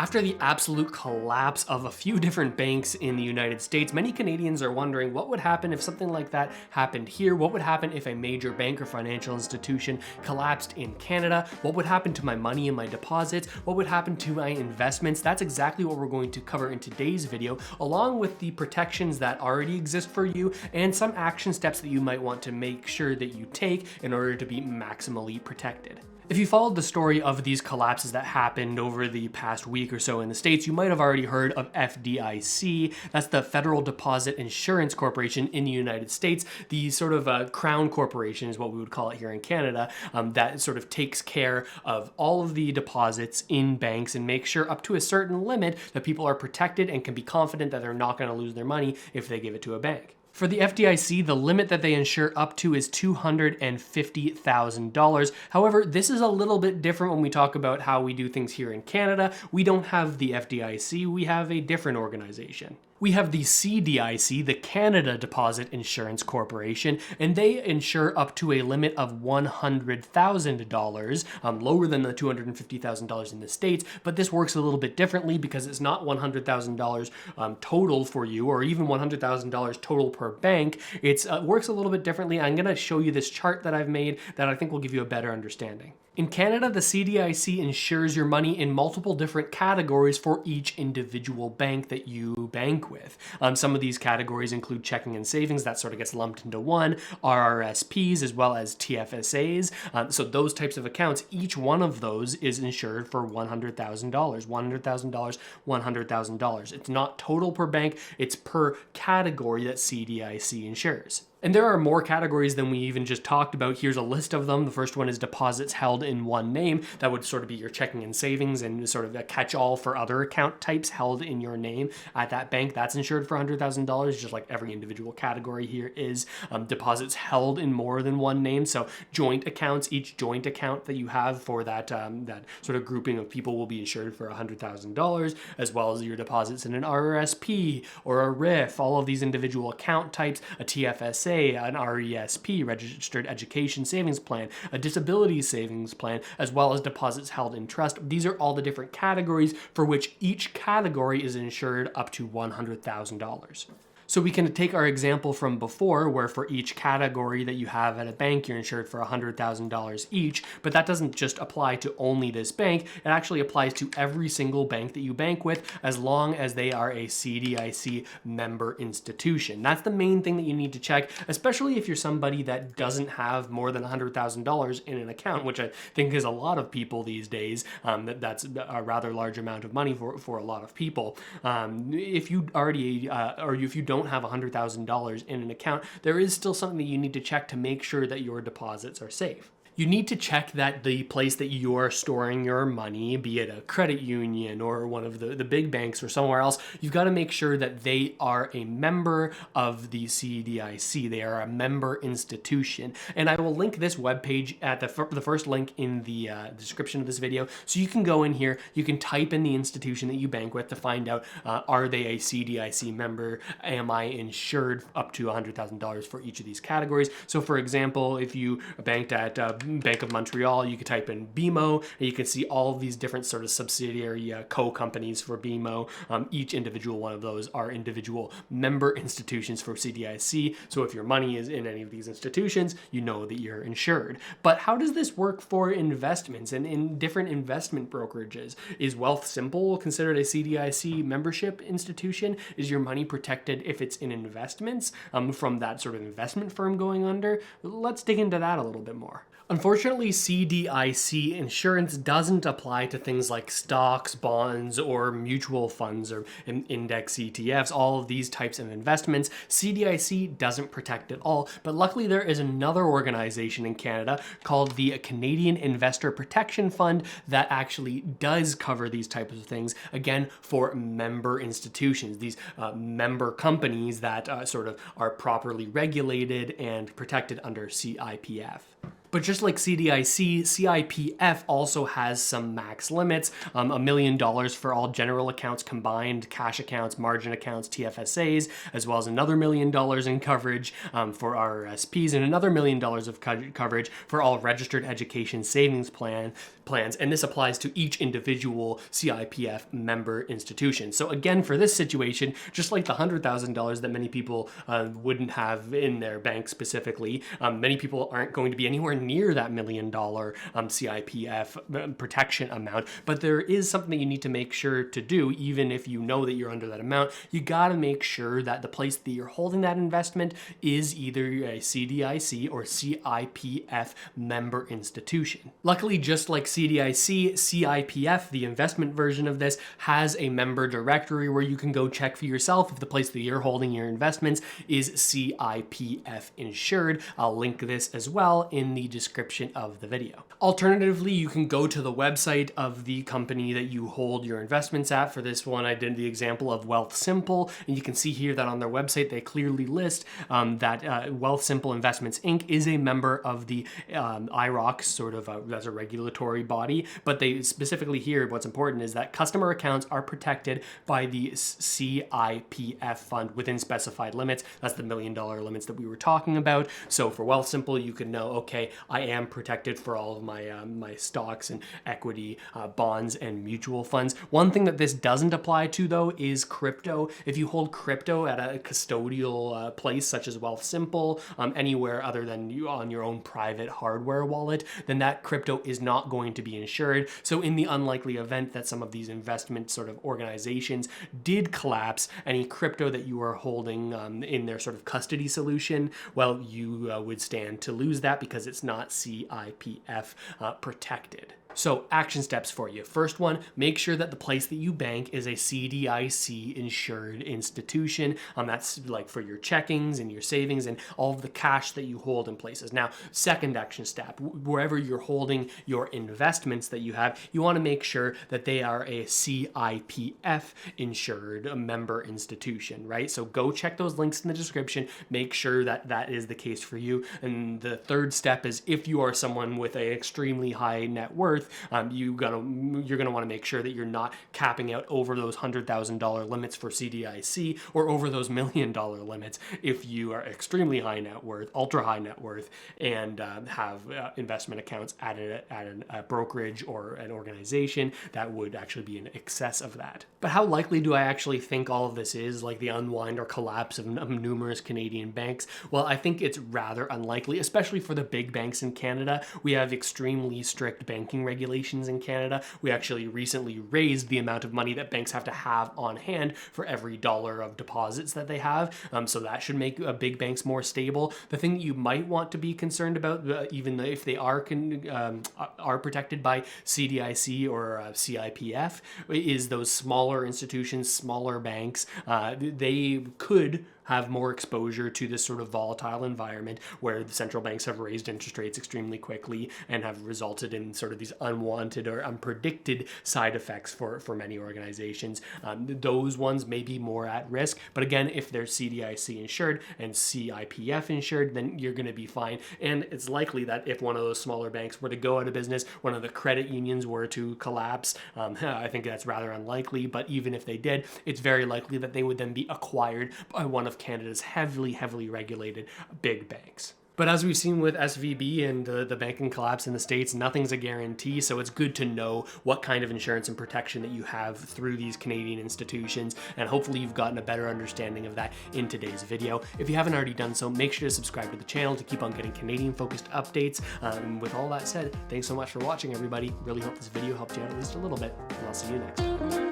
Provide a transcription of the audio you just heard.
After the absolute collapse of a few different banks in the United States, many Canadians are wondering what would happen if something like that happened here. What would happen if a major bank or financial institution collapsed in Canada? What would happen to my money and my deposits? What would happen to my investments? That's exactly what we're going to cover in today's video, along with the protections that already exist for you and some action steps that you might want to make sure that you take in order to be maximally protected. If you followed the story of these collapses that happened over the past week or so in the States, you might have already heard of FDIC. That's the Federal Deposit Insurance Corporation in the United States. The sort of crown corporation is what we would call it here in Canada, that sort of takes care of all of the deposits in banks and makes sure up to a certain limit that people are protected and can be confident that they're not going to lose their money if they give it to a bank. For the FDIC, the limit that they insure up to is $250,000. However, this is a little bit different when we talk about how we do things here in Canada. We don't have the FDIC, we have a different organization. We have the CDIC, the Canada Deposit Insurance Corporation, and they insure up to a limit of $100,000, lower than the $250,000 in the States, but this works a little bit differently because it's not $100,000 total for you, or even $100,000 total per bank. It works a little bit differently. I'm going to show you this chart that I've made that I think will give you a better understanding. In Canada, the CDIC insures your money in multiple different categories for each individual bank that you bank with. Some of these categories include checking and savings, that sort of gets lumped into one, RRSPs, as well as TFSAs. So those types of accounts, each one of those is insured for $100,000, $100,000, $100,000. It's not total per bank, it's per category that CDIC insures. And there are more categories than we even just talked about. Here's a list of them. The first one is deposits held in one name. That would sort of be your checking and savings and sort of a catch-all for other account types held in your name at that bank. That's insured for $100,000, just like every individual category here is. Deposits held in more than one name. So joint accounts, each joint account that you have for that, that sort of grouping of people will be insured for $100,000, as well as your deposits in an RRSP or a RIF, all of these individual account types, a TFSA, an RESP, Registered Education Savings Plan, a Disability Savings Plan, as well as deposits held in trust. These are all the different categories for which each category is insured up to $100,000. So we can take our example from before, where for each category that you have at a bank, you're insured for $100,000 each, but that doesn't just apply to only this bank. It actually applies to every single bank that you bank with, as long as they are a CDIC member institution. That's the main thing that you need to check, especially if you're somebody that doesn't have more than $100,000 in an account, which I think is a lot of people these days. That's a rather large amount of money for a lot of people. If you already, or if you don't have $100,000 in an account, there is still something that you need to check to make sure that your deposits are safe. You need to check that the place that you are storing your money, be it a credit union or one of the big banks or somewhere else, you've got to make sure that they are a member of the CDIC. They are a member institution. And I will link this webpage at the first link in the description of this video. So you can go in here, you can type in the institution that you bank with to find out, are they a CDIC member? Am I insured up to $100,000 for each of these categories? So for example, if you banked at Bank of Montreal, you could type in BMO, and you can see all of these different sort of subsidiary co-companies for BMO. Each individual one of those are individual member institutions for CDIC. So if your money is in any of these institutions, you know that you're insured. But how does this work for investments and in different investment brokerages? Is Wealthsimple considered a CDIC membership institution? Is your money protected if it's in investments from that sort of investment firm going under? Let's dig into that a little bit more. Unfortunately, CDIC insurance doesn't apply to things like stocks, bonds, or mutual funds or index ETFs, all of these types of investments. CDIC doesn't protect at all, but luckily there is another organization in Canada called the Canadian Investor Protection Fund that actually does cover these types of things, again, for member institutions, these member companies that sort of are properly regulated and protected under CIPF. But just like CDIC, CIPF also has some max limits, $1 million for all general accounts combined, cash accounts, margin accounts, TFSAs, as well as another $1 million in coverage for RRSPs, and another $1 million of coverage for all registered education savings plans, and this applies to each individual CIPF member institution. So again, for this situation, just like the $100,000 that many people wouldn't have in their bank specifically, many people aren't going to be anywhere near that $1 million CIPF protection amount, but there is something that you need to make sure to do. Even if you know that you're under that amount, you got to make sure that the place that you're holding that investment is either a CDIC or CIPF member institution. Luckily, just like CDIC, CIPF, the investment version of this, has a member directory where you can go check for yourself if the place that you're holding your investments is CIPF insured. I'll link this as well in the description of the video. Alternatively, you can go to the website of the company that you hold your investments at. For this one, I did the example of Wealthsimple, and you can see here that on their website, they clearly list that Wealthsimple Investments Inc. is a member of the IROC, sort of as a regulatory body, but they specifically here, what's important is that customer accounts are protected by the CIPF fund within specified limits. That's the $1 million limits that we were talking about. So for Wealthsimple, you could know, okay, I am protected for all of my my stocks and equity, bonds and mutual funds. One thing that this doesn't apply to though is crypto. If you hold crypto at a custodial place such as Wealthsimple, anywhere other than you on your own private hardware wallet, then that crypto is not going to be insured. So in the unlikely event that some of these investment sort of organizations did collapse, any crypto that you are holding in their sort of custody solution, well, you would stand to lose that because it's not CIPF protected. So action steps for you. First one, make sure that the place that you bank is a CDIC insured institution. That's like for your checkings and your savings and all of the cash that you hold in places. Now, second action step, wherever you're holding your investments that you have, you want to make sure that they are a CIPF insured member institution, right? So go check those links in the description, make sure that that is the case for you. And the third step is if you are someone with an extremely high net worth, you're gonna want to make sure that you're not capping out over those $100,000 limits for CDIC or over those $1 million limits if you are extremely high net worth, ultra high net worth, and have investment accounts at a brokerage or an organization that would actually be in excess of that. But how likely do I actually think all of this is, like the unwind or collapse of numerous Canadian banks? Well, I think it's rather unlikely, especially for the big banks in Canada. We have extremely strict banking regulations in Canada. We actually recently raised the amount of money that banks have to have on hand for every dollar of deposits that they have. So that should make big banks more stable. The thing that you might want to be concerned about, even if they are protected by CDIC or CIPF, is those smaller institutions, smaller banks. They could have more exposure to this sort of volatile environment where the central banks have raised interest rates extremely quickly and have resulted in sort of these unwanted or unpredicted side effects for many organizations. Those ones may be more at risk, but again, if they're CDIC insured and CIPF insured, then you're going to be fine. And it's likely that if one of those smaller banks were to go out of business, one of the credit unions were to collapse, I think that's rather unlikely, but even if they did, it's very likely that they would then be acquired by one of Canada's heavily regulated big banks. But as we've seen with SVB and the banking collapse in the States, nothing's a guarantee, so it's good to know what kind of insurance and protection that you have through these Canadian institutions, and hopefully you've gotten a better understanding of that in today's video. If you haven't already done so, make sure to subscribe to the channel to keep on getting Canadian-focused updates. With all that said, thanks so much for watching, everybody. Really hope this video helped you out at least a little bit, and I'll see you next time.